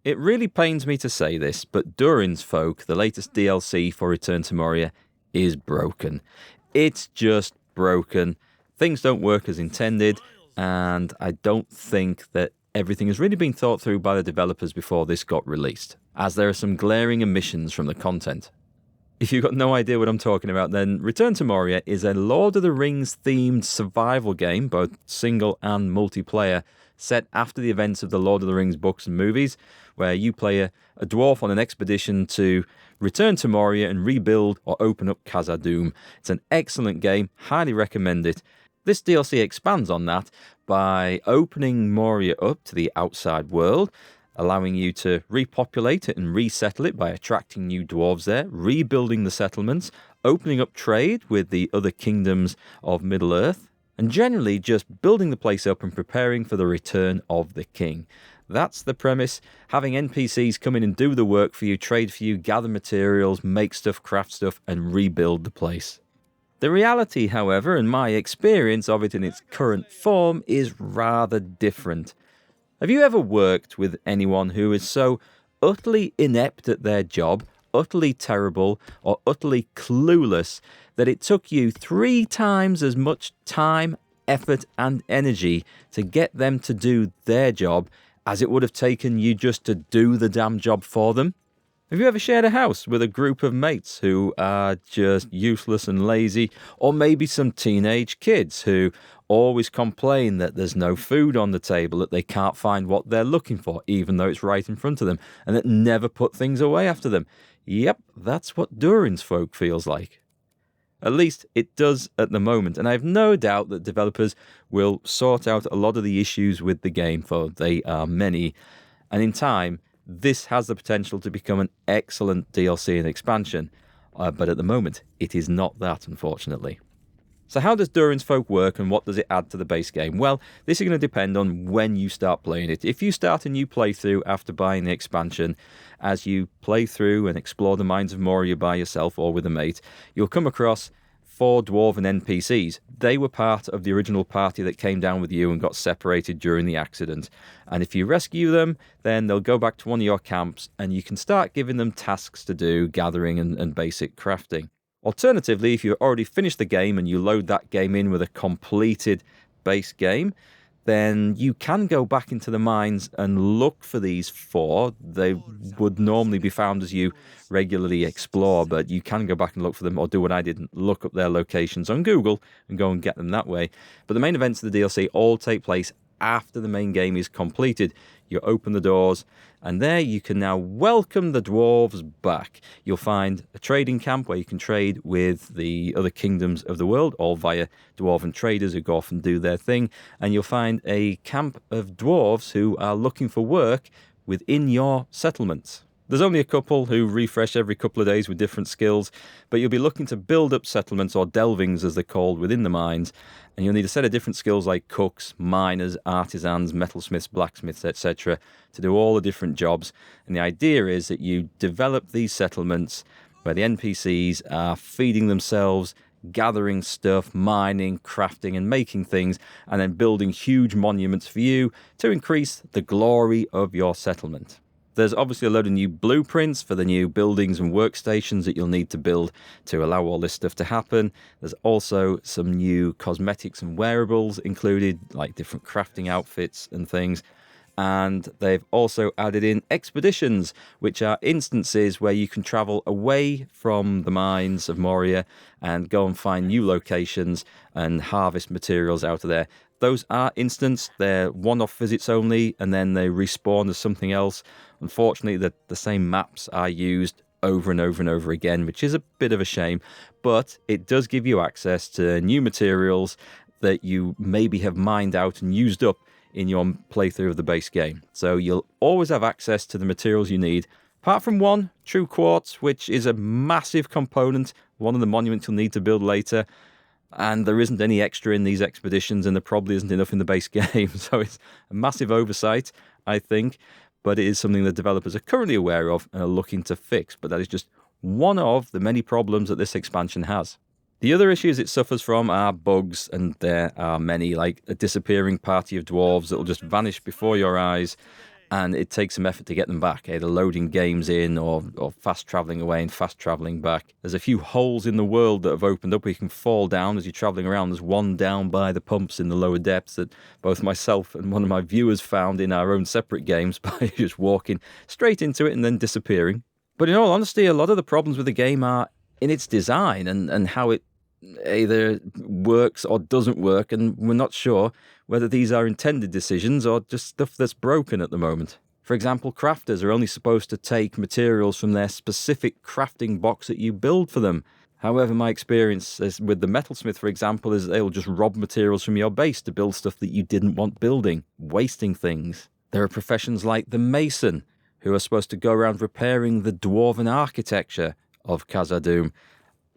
It really pains me to say this, but Durins Folk, the latest DLC for Return to Moria, is broken. It's just broken. Things don't work as intended, and I don't think that everything has really been thought through by the developers before this got released, as there are some glaring omissions from the content. If you've got no idea what I'm talking about, then Return to Moria is a Lord of the Rings themed survival game, both single and multiplayer, set after the events of the Lord of the Rings books and movies, where you play a dwarf on an expedition to return to Moria and rebuild or open up Khazad-dûm. It's an excellent game, highly recommend it. This DLC expands on that by opening Moria up to the outside world, allowing you to repopulate it and resettle it by attracting new dwarves there, rebuilding the settlements, opening up trade with the other kingdoms of Middle-earth, and generally just building the place up and preparing for the return of the king. That's the premise, having NPCs come in and do the work for you, trade for you, gather materials, make stuff, craft stuff, and rebuild the place. The reality, however, and my experience of it in its current form is rather different. Have you ever worked with anyone who is so utterly inept at their job, utterly terrible, or utterly clueless that it took you 3 times as much time, effort, and energy to get them to do their job as it would have taken you just to do the damn job for them? Have you ever shared a house with a group of mates who are just useless and lazy, or maybe some teenage kids who always complain that there's no food on the table, that they can't find what they're looking for, even though it's right in front of them, and that never put things away after them? Yep, that's what Durins Folk feels like. At least it does at the moment, and I have no doubt that developers will sort out a lot of the issues with the game, for they are many, and in time, this has the potential to become an excellent DLC and expansion, but at the moment, it is not that, unfortunately. So how does Durins Folk work, and what does it add to the base game? Well, this is going to depend on when you start playing it. If you start a new playthrough after buying the expansion, as you play through and explore the mines of Moria by yourself or with a mate, you'll come across 4 dwarven NPCs. They were part of the original party that came down with you and got separated during the accident. And if you rescue them, then they'll go back to one of your camps and you can start giving them tasks to do, gathering and basic crafting. Alternatively, if you've already finished the game and you load that game in with a completed base game, then you can go back into the mines and look for these 4. They would normally be found as you regularly explore, but you can go back and look for them, or do what I did and look up their locations on Google and go and get them that way. But the main events of the DLC all take place after the main game is completed. You open the doors, and there you can now welcome the dwarves back. You'll find a trading camp where you can trade with the other kingdoms of the world, all via dwarven traders who go off and do their thing. And you'll find a camp of dwarves who are looking for work within your settlement. There's only a couple who refresh every couple of days with different skills, but you'll be looking to build up settlements, or delvings as they're called, within the mines, and you'll need a set of different skills like cooks, miners, artisans, metalsmiths, blacksmiths, etc. to do all the different jobs. And the idea is that you develop these settlements where the NPCs are feeding themselves, gathering stuff, mining, crafting and making things, and then building huge monuments for you to increase the glory of your settlement. There's obviously a load of new blueprints for the new buildings and workstations that you'll need to build to allow all this stuff to happen. There's also some new cosmetics and wearables included, like different crafting outfits and things. And they've also added in expeditions, which are instances where you can travel away from the mines of Moria and go and find new locations and harvest materials out of there. Those are instants, they're one-off visits only, and then they respawn as something else. Unfortunately, the same maps are used over and over and over again, which is a bit of a shame, but it does give you access to new materials that you maybe have mined out and used up in your playthrough of the base game. So you'll always have access to the materials you need, apart from one, true quartz, which is a massive component, one of the monuments you'll need to build later. And there isn't any extra in these expeditions, and there probably isn't enough in the base game. So it's a massive oversight, I think. But it is something that developers are currently aware of and are looking to fix. But that is just one of the many problems that this expansion has. The other issues it suffers from are bugs, and there are many, like a disappearing party of dwarves that will just vanish before your eyes. and it takes some effort to get them back, either loading games in or fast travelling away and fast travelling back. There's a few holes in the world that have opened up where you can fall down as you're travelling around. There's one down by the pumps in the lower depths that both myself and one of my viewers found in our own separate games by just walking straight into it and then disappearing. But in all honesty, a lot of the problems with the game are in its design and how it either works or doesn't work, and we're not sure whether these are intended decisions or just stuff that's broken at the moment. For example, crafters are only supposed to take materials from their specific crafting box that you build for them. However, my experience is with the metalsmith, for example, is they'll just rob materials from your base to build stuff that you didn't want building, wasting things. There are professions like the mason, who are supposed to go around repairing the dwarven architecture of Khazad-dûm.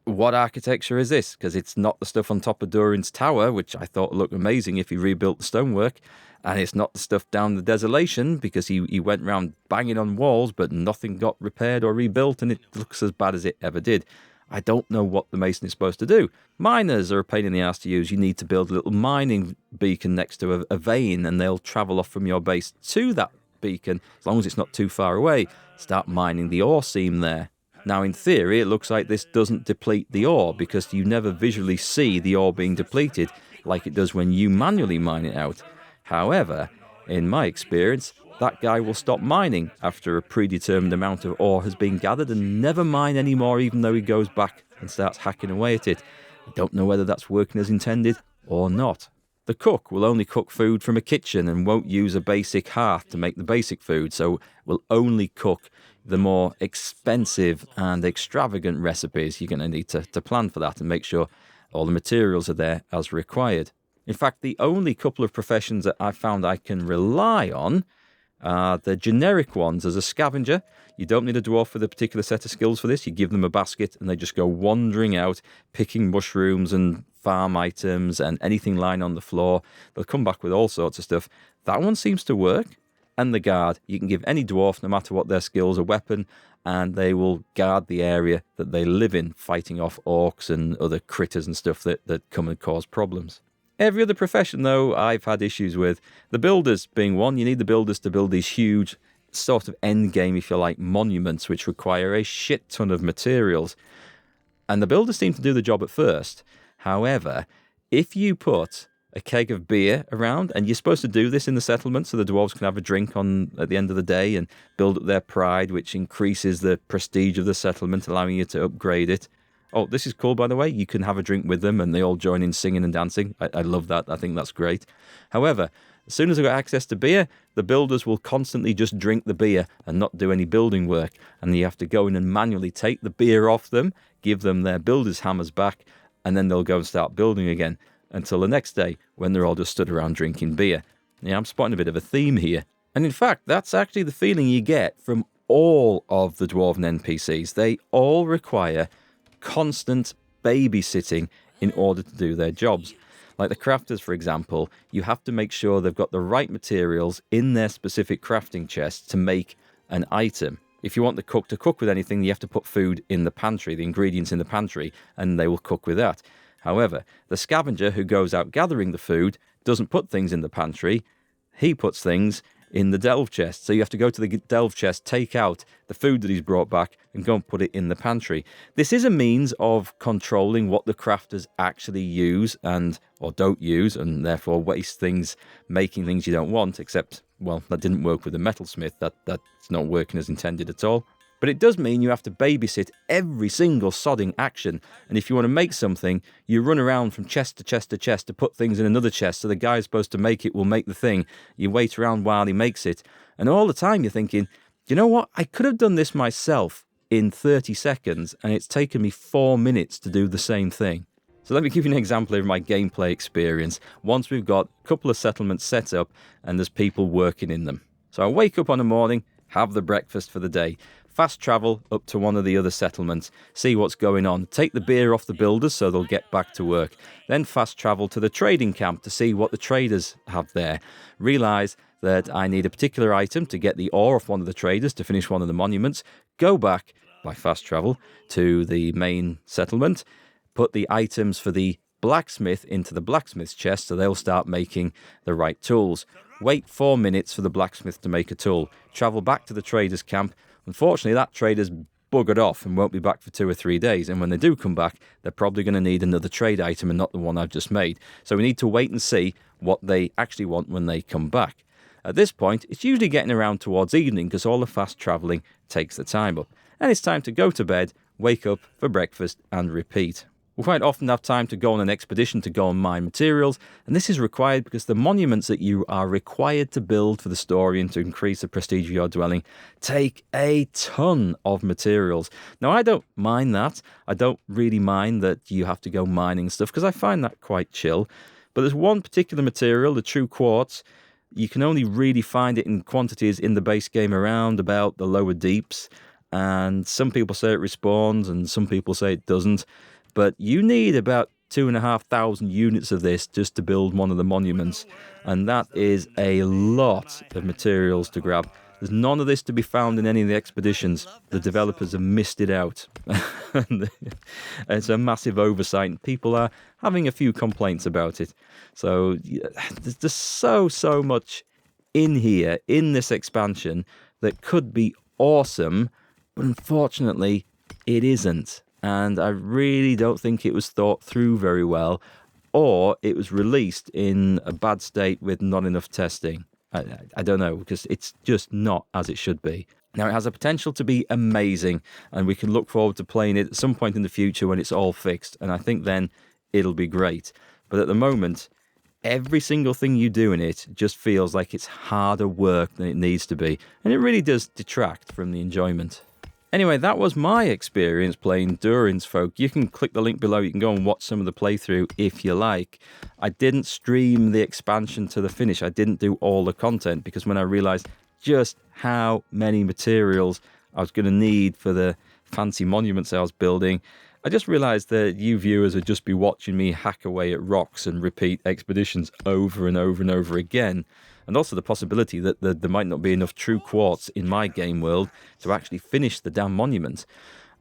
What architecture is this? Because it's not the stuff on top of Durin's tower, which I thought looked amazing if he rebuilt the stonework, and it's not the stuff down the desolation, because he went around banging on walls, but nothing got repaired or rebuilt, and it looks as bad as it ever did. I don't know what the mason is supposed to do. Miners are a pain in the ass to use. You need to build a little mining beacon next to a vein, and they'll travel off from your base to that beacon, as long as it's not too far away. Start mining the ore seam there. Now, in theory, it looks like this doesn't deplete the ore, because you never visually see the ore being depleted like it does when you manually mine it out. However, in my experience, that guy will stop mining after a predetermined amount of ore has been gathered and never mine anymore, even though he goes back and starts hacking away at it. I don't know whether that's working as intended or not. The cook will only cook food from a kitchen and won't use a basic hearth to make the basic food, so will only cook the more expensive and extravagant recipes. You're going to need to plan for that and make sure all the materials are there as required. In fact, the only couple of professions that I've found I can rely on are the generic ones. As a scavenger, you don't need a dwarf with a particular set of skills for this. You give them a basket and they just go wandering out, picking mushrooms and farm items and anything lying on the floor. They'll come back with all sorts of stuff. That one seems to work. And the guard, you can give any dwarf, no matter what their skills, a weapon, and they will guard the area that they live in, fighting off orcs and other critters and stuff that come and cause problems. Every other profession, though, I've had issues with. The builders being one. You need the builders to build these huge sort of end game, if you like, monuments, which require a shit ton of materials. And the builders seem to do the job at first. However, if you put a keg of beer around, and you're supposed to do this in the settlement so the dwarves can have a drink at the end of the day and build up their pride, which increases the prestige of the settlement, allowing you to upgrade it. Oh, this is cool, by the way. You can have a drink with them and they all join in singing and dancing. I love that. I think that's great. However, as soon as they've got access to beer, the builders will constantly just drink the beer and not do any building work. And you have to go in and manually take the beer off them, give them their builder's hammers back, and then they'll go and start building again until the next day when they're all just stood around drinking beer. Yeah, I'm spotting a bit of a theme here. And in fact, that's actually the feeling you get from all of the Dwarven NPCs. They all require constant babysitting in order to do their jobs. Like the crafters, for example, you have to make sure they've got the right materials in their specific crafting chest to make an item. If you want the cook to cook with anything, you have to put food in the pantry, the ingredients in the pantry, and they will cook with that. However, the scavenger who goes out gathering the food doesn't put things in the pantry. He puts things in the delve chest. So you have to go to the delve chest, take out the food that he's brought back, and go and put it in the pantry. This is a means of controlling what the crafters actually use or don't use, and therefore waste things, making things you don't want, except, well, that didn't work with the metalsmith. That's not working as intended at all. But it does mean you have to babysit every single sodding action. And if you want to make something, you run around from chest to chest to chest to put things in another chest. So the guy who's supposed to make it will make the thing. You wait around while he makes it. And all the time you're thinking, you know what? I could have done this myself in 30 seconds. And it's taken me 4 minutes to do the same thing. So let me give you an example of my gameplay experience. Once we've got a couple of settlements set up and there's people working in them. So I wake up on a morning, have the breakfast for the day. Fast travel up to one of the other settlements, see what's going on, take the beer off the builders so they'll get back to work. Then fast travel to the trading camp to see what the traders have there. Realise that I need a particular item to get the ore off one of the traders to finish one of the monuments. Go back by fast travel to the main settlement, put the items for the blacksmith into the blacksmith's chest so they'll start making the right tools. Wait 4 minutes for the blacksmith to make a tool. Travel back to the trader's camp. Unfortunately, that trader's buggered off and won't be back for 2 or 3 days. And when they do come back, they're probably going to need another trade item and not the one I've just made. So we need to wait and see what they actually want when they come back. At this point, it's usually getting around towards evening because all the fast travelling takes the time up. And it's time to go to bed, wake up for breakfast and repeat. We'll quite often have time to go on an expedition to go and mine materials, and this is required because the monuments that you are required to build for the story and to increase the prestige of your dwelling take a ton of materials. Now, I don't mind that. I don't really mind that you have to go mining stuff because I find that quite chill. But there's one particular material, the true quartz. You can only really find it in quantities in the base game around about the lower deeps, and some people say it respawns and some people say it doesn't. But you need about 2,500 units of this just to build one of the monuments. And that is a lot of materials to grab. There's none of this to be found in any of the expeditions. The developers have missed it out. It's a massive oversight. People are having a few complaints about it. So there's just so much in here, in this expansion, that could be awesome. But unfortunately, it isn't. And I really don't think it was thought through very well, or it was released in a bad state with not enough testing. I don't know, because it's just not as it should be. Now, it has the potential to be amazing, and we can look forward to playing it at some point in the future when it's all fixed, and I think then it'll be great. But at the moment, every single thing you do in it just feels like it's harder work than it needs to be, and it really does detract from the enjoyment. Anyway, that was my experience playing Durins, folk. You can click the link below. You can go and watch some of the playthrough if you like. I didn't stream the expansion to the finish. I didn't do all the content because when I realised just how many materials I was going to need for the fancy monuments I was building, I just realised that you viewers would just be watching me hack away at rocks and repeat expeditions over and over and over again. And also the possibility that there might not be enough true quartz in my game world to actually finish the damn monument.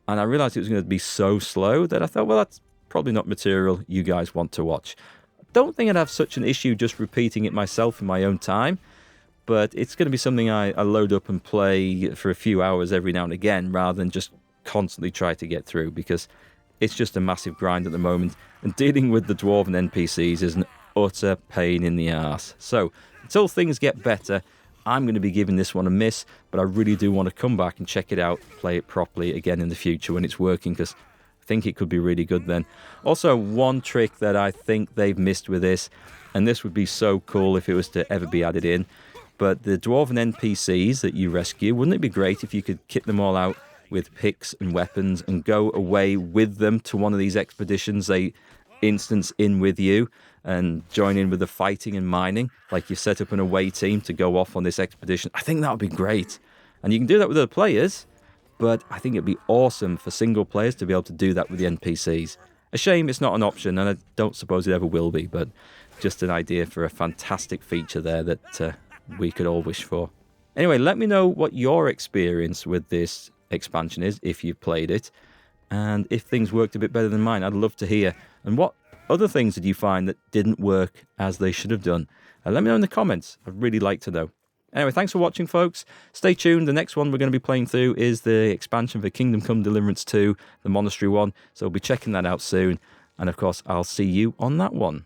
And I realised it was going to be so slow that I thought, well, that's probably not material you guys want to watch. I don't think I'd have such an issue just repeating it myself in my own time, but it's going to be something I load up and play for a few hours every now and again rather than just constantly try to get through, because it's just a massive grind at the moment. And dealing with the Dwarven NPCs is an utter pain in the arse. So, until things get better, I'm going to be giving this one a miss, but I really do want to come back and check it out, play it properly again in the future when it's working, because I think it could be really good then. Also, one trick that I think they've missed with this, and this would be so cool if it was to ever be added in, but the Dwarven NPCs that you rescue, wouldn't it be great if you could kit them all out with picks and weapons and go away with them to one of these expeditions they instance in with you and join in with the fighting and mining, like you set up an away team to go off on this expedition? I think that would be great. And you can do that with other players, but I think it'd be awesome for single players to be able to do that with the NPCs. A shame it's not an option, and I don't suppose it ever will be, but just an idea for a fantastic feature there that we could all wish for. Anyway, let me know what your experience with this expansion is, if you've played it, and if things worked a bit better than mine. I'd love to hear. And what other things did you find that didn't work as they should have done? Let me know in the comments. I'd really like to know. Anyway, thanks for watching, folks. Stay tuned. The next one we're going to be playing through is the expansion for Kingdom Come Deliverance 2, the Monastery one. So we'll be checking that out soon. And of course, I'll see you on that one.